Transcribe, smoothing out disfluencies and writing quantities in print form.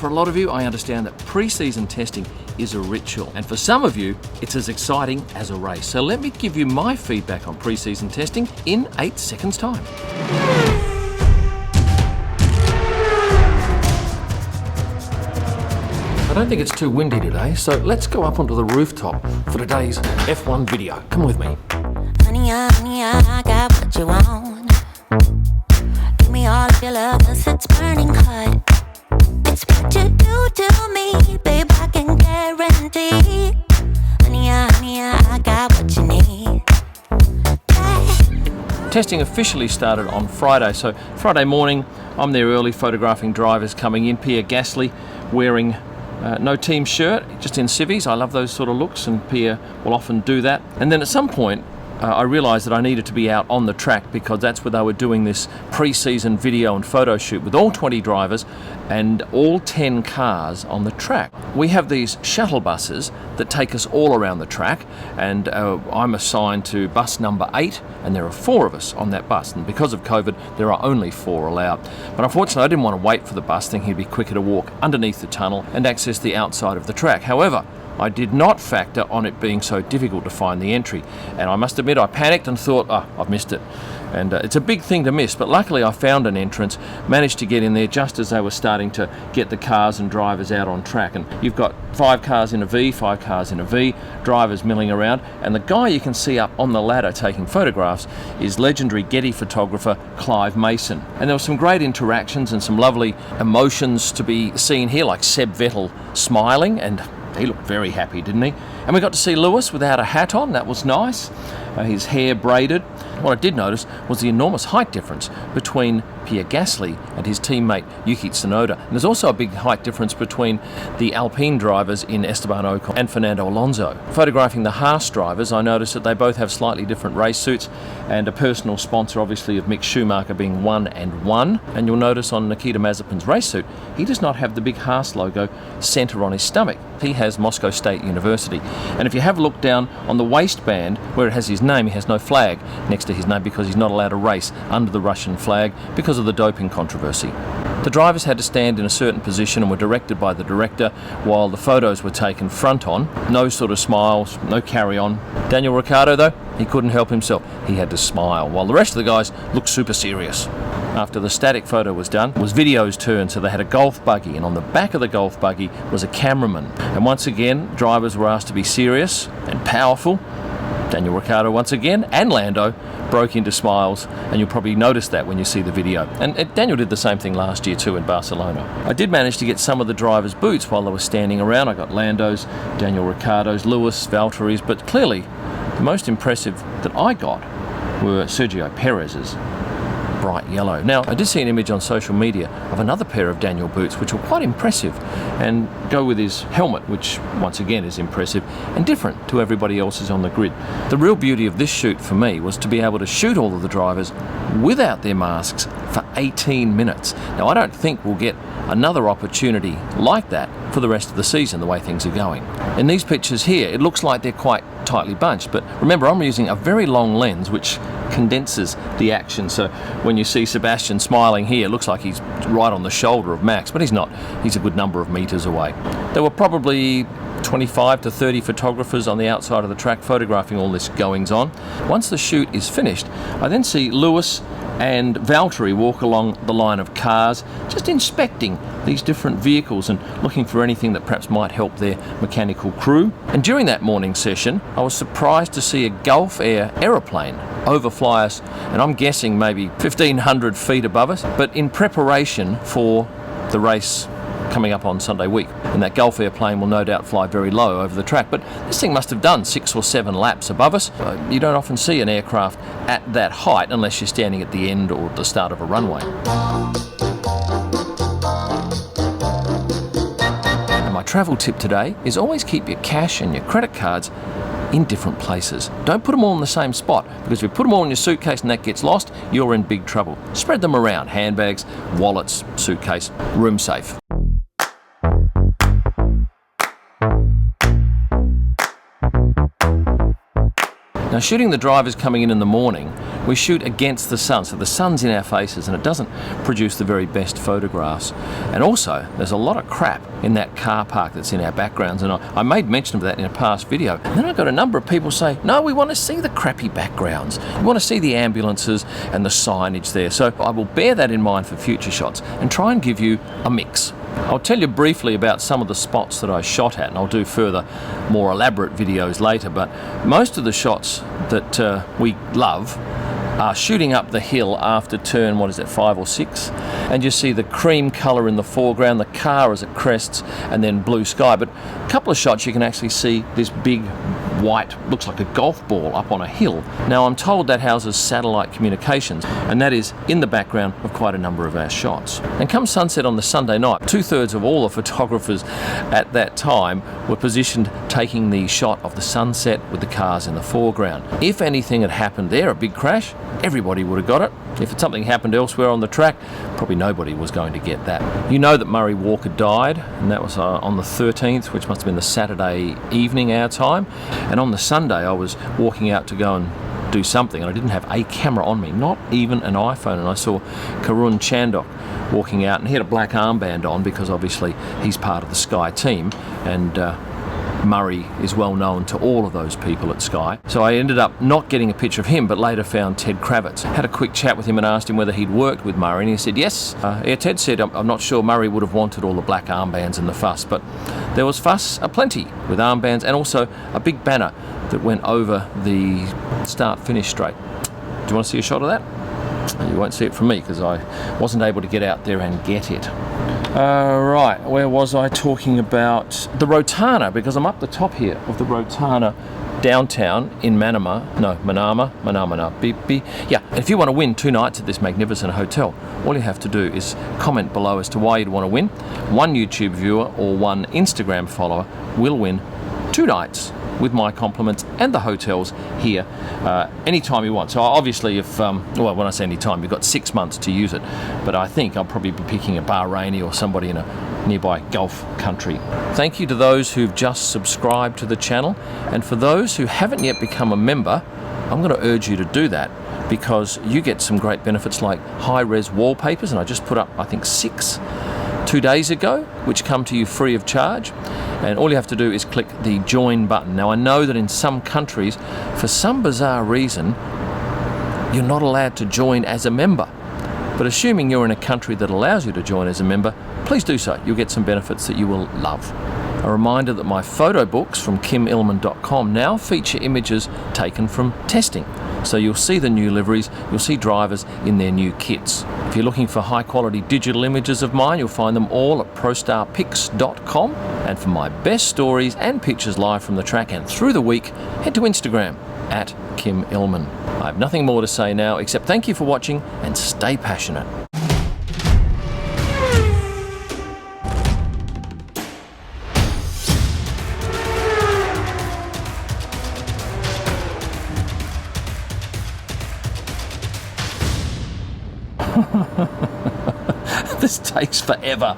For a lot of you, I understand that pre-season testing is a ritual, and for some of you, it's as exciting as a race. So let me give you my feedback on pre-season testing in 8 seconds' time. I don't think it's too windy today, so let's go up onto the rooftop for today's F1 video. Come with me. Honey, I got what you want. Give me all of your love, 'cause it's burning hot. It's what you do to me, babe, I can guarantee. Honey, I got what you need. Testing officially started on Friday, so Friday morning I'm there early photographing drivers coming in. Pierre Gasly wearing no team shirt, just in civvies. I love those sort of looks, and Pierre will often do that. And then at some point I realised that I needed to be out on the track, because that's where they were doing this pre-season video and photo shoot with all 20 drivers and all 10 cars on the track. We have these shuttle buses that take us all around the track, and I'm assigned to bus number 8, and there are 4 of us on that bus, and because of COVID there are only 4 allowed. But unfortunately I didn't want to wait for the bus, thinking it'd be quicker to walk underneath the tunnel and access the outside of the track. However, I did not factor on it being so difficult to find the entry, and I must admit I panicked and thought, I've missed it. And it's a big thing to miss, but luckily I found an entrance, managed to get in there just as they were starting to get the cars and drivers out on track. And you've got 5 cars in a V, 5 cars in a V, drivers milling around, and the guy you can see up on the ladder taking photographs is legendary Getty photographer Clive Mason. And there were some great interactions and some lovely emotions to be seen here, like Seb Vettel smiling, and he looked very happy, didn't he? And we got to see Lewis without a hat on. That was nice. His hair braided. What I did notice was the enormous height difference between Pierre Gasly and his teammate Yuki Tsunoda. And there's also a big height difference between the Alpine drivers in Esteban Ocon and Fernando Alonso. Photographing the Haas drivers, I noticed that they both have slightly different race suits, and a personal sponsor obviously of Mick Schumacher being 1 and 1. And you'll notice on Nikita Mazepin's race suit, he does not have the big Haas logo centre on his stomach. He has Moscow State University. And if you have a look down on the waistband where it has his name, he has no flag next to his name, because he's not allowed to race under the Russian flag because of the doping controversy. The drivers had to stand in a certain position and were directed by the director while the photos were taken front on. No sort of smiles, no carry on. Daniel Ricciardo though, he couldn't help himself. He had to smile, while the rest of the guys looked super serious. After the static photo was done, it was video's turn, so they had a golf buggy, and on the back of the golf buggy was a cameraman. And once again, drivers were asked to be serious and powerful. Daniel Ricciardo once again, and Lando, broke into smiles, and you'll probably notice that when you see the video. And Daniel did the same thing last year too in Barcelona. I did manage to get some of the drivers' boots while they were standing around. I got Lando's, Daniel Ricciardo's, Lewis, Valtteri's, but clearly the most impressive that I got were Sergio Perez's bright yellow. Now, I did see an image on social media of another pair of Daniel boots which were quite impressive, and go with his helmet, which once again is impressive and different to everybody else's on the grid. The real beauty of this shoot for me was to be able to shoot all of the drivers without their masks for 18 minutes. Now, I don't think we'll get another opportunity like that for the rest of the season, the way things are going. In these pictures here, it looks like they're quite tightly bunched, but remember, I'm using a very long lens which condenses the action, so when you see Sebastian smiling here, it looks like he's right on the shoulder of Max, but he's not. He's a good number of meters away. There were probably 25 to 30 photographers on the outside of the track photographing all this goings on. Once the shoot is finished, I then see Lewis and Valtteri walk along the line of cars, just inspecting these different vehicles and looking for anything that perhaps might help their mechanical crew. And during that morning session, I was surprised to see a Gulf Air aeroplane overfly us, and I'm guessing maybe 1,500 feet above us, but in preparation for the race coming up on Sunday week. And that Gulf Air plane will no doubt fly very low over the track, but this thing must have done 6 or 7 laps above us. You don't often see an aircraft at that height unless you're standing at the end or the start of a runway. And my travel tip today is always keep your cash and your credit cards in different places. Don't put them all in the same spot, because if you put them all in your suitcase and that gets lost, you're in big trouble. Spread them around: handbags, wallets, suitcase, room safe. Now, shooting the drivers coming in the morning, we shoot against the sun, so the sun's in our faces and it doesn't produce the very best photographs. And also, there's a lot of crap in that car park that's in our backgrounds, and I made mention of that in a past video. And then I got a number of people say, no, we want to see the crappy backgrounds. We want to see the ambulances and the signage there. So I will bear that in mind for future shots and try and give you a mix. I'll tell you briefly about some of the spots that I shot at, and I'll do further, more elaborate videos later, but most of the shots that we love are shooting up the hill after turn, 5 or 6, and you see the cream colour in the foreground, the car as it crests, and then blue sky. But a couple of shots you can actually see this big white, looks like a golf ball up on a hill. Now, I'm told that houses satellite communications, and that is in the background of quite a number of our shots. And come sunset on the Sunday night, 2/3 of all the photographers at that time were positioned taking the shot of the sunset with the cars in the foreground. If anything had happened there, a big crash, everybody would have got it. If something happened elsewhere on the track, probably nobody was going to get that. You know that Murray Walker died, and that was on the 13th, which must have been the Saturday evening our time. And on the Sunday, I was walking out to go and do something, and I didn't have a camera on me, not even an iPhone, and I saw Karun Chandok walking out, and he had a black armband on because obviously he's part of the Sky team, and Murray is well known to all of those people at Sky. So I ended up not getting a picture of him, but later found Ted Kravitz. Had a quick chat with him and asked him whether he'd worked with Murray, and he said yes. Ted said, I'm not sure Murray would have wanted all the black armbands and the fuss, but there was fuss aplenty with armbands, and also a big banner that went over the start-finish straight. Do you want to see a shot of that? You won't see it from me because I wasn't able to get out there and get it. Right, where was I talking about? The Rotana, because I'm up the top here of the Rotana downtown in Manama. Yeah, if you want to win 2 nights at this magnificent hotel, all you have to do is comment below as to why you'd want to win. 1 YouTube viewer or 1 Instagram follower will win 2 nights with my compliments and the hotels here anytime you want. So obviously if, well, when I say anytime, you've got 6 months to use it, but I think I'll probably be picking a Bahraini or somebody in a nearby Gulf country. Thank you to those who've just subscribed to the channel, and for those who haven't yet become a member, I'm going to urge you to do that, because you get some great benefits like high-res wallpapers, and I just put up, I think, 6 2 days ago, which come to you free of charge. And all you have to do is click the join button. Now, I know that in some countries, for some bizarre reason, you're not allowed to join as a member. But assuming you're in a country that allows you to join as a member, please do so. You'll get some benefits that you will love. A reminder that my photo books from KymIllman.com now feature images taken from testing. So you'll see the new liveries, you'll see drivers in their new kits. If you're looking for high quality digital images of mine, you'll find them all at ProStarPics.com. And for my best stories and pictures live from the track and through the week, head to Instagram at Kym Illman. I have nothing more to say now except thank you for watching and stay passionate. This takes forever.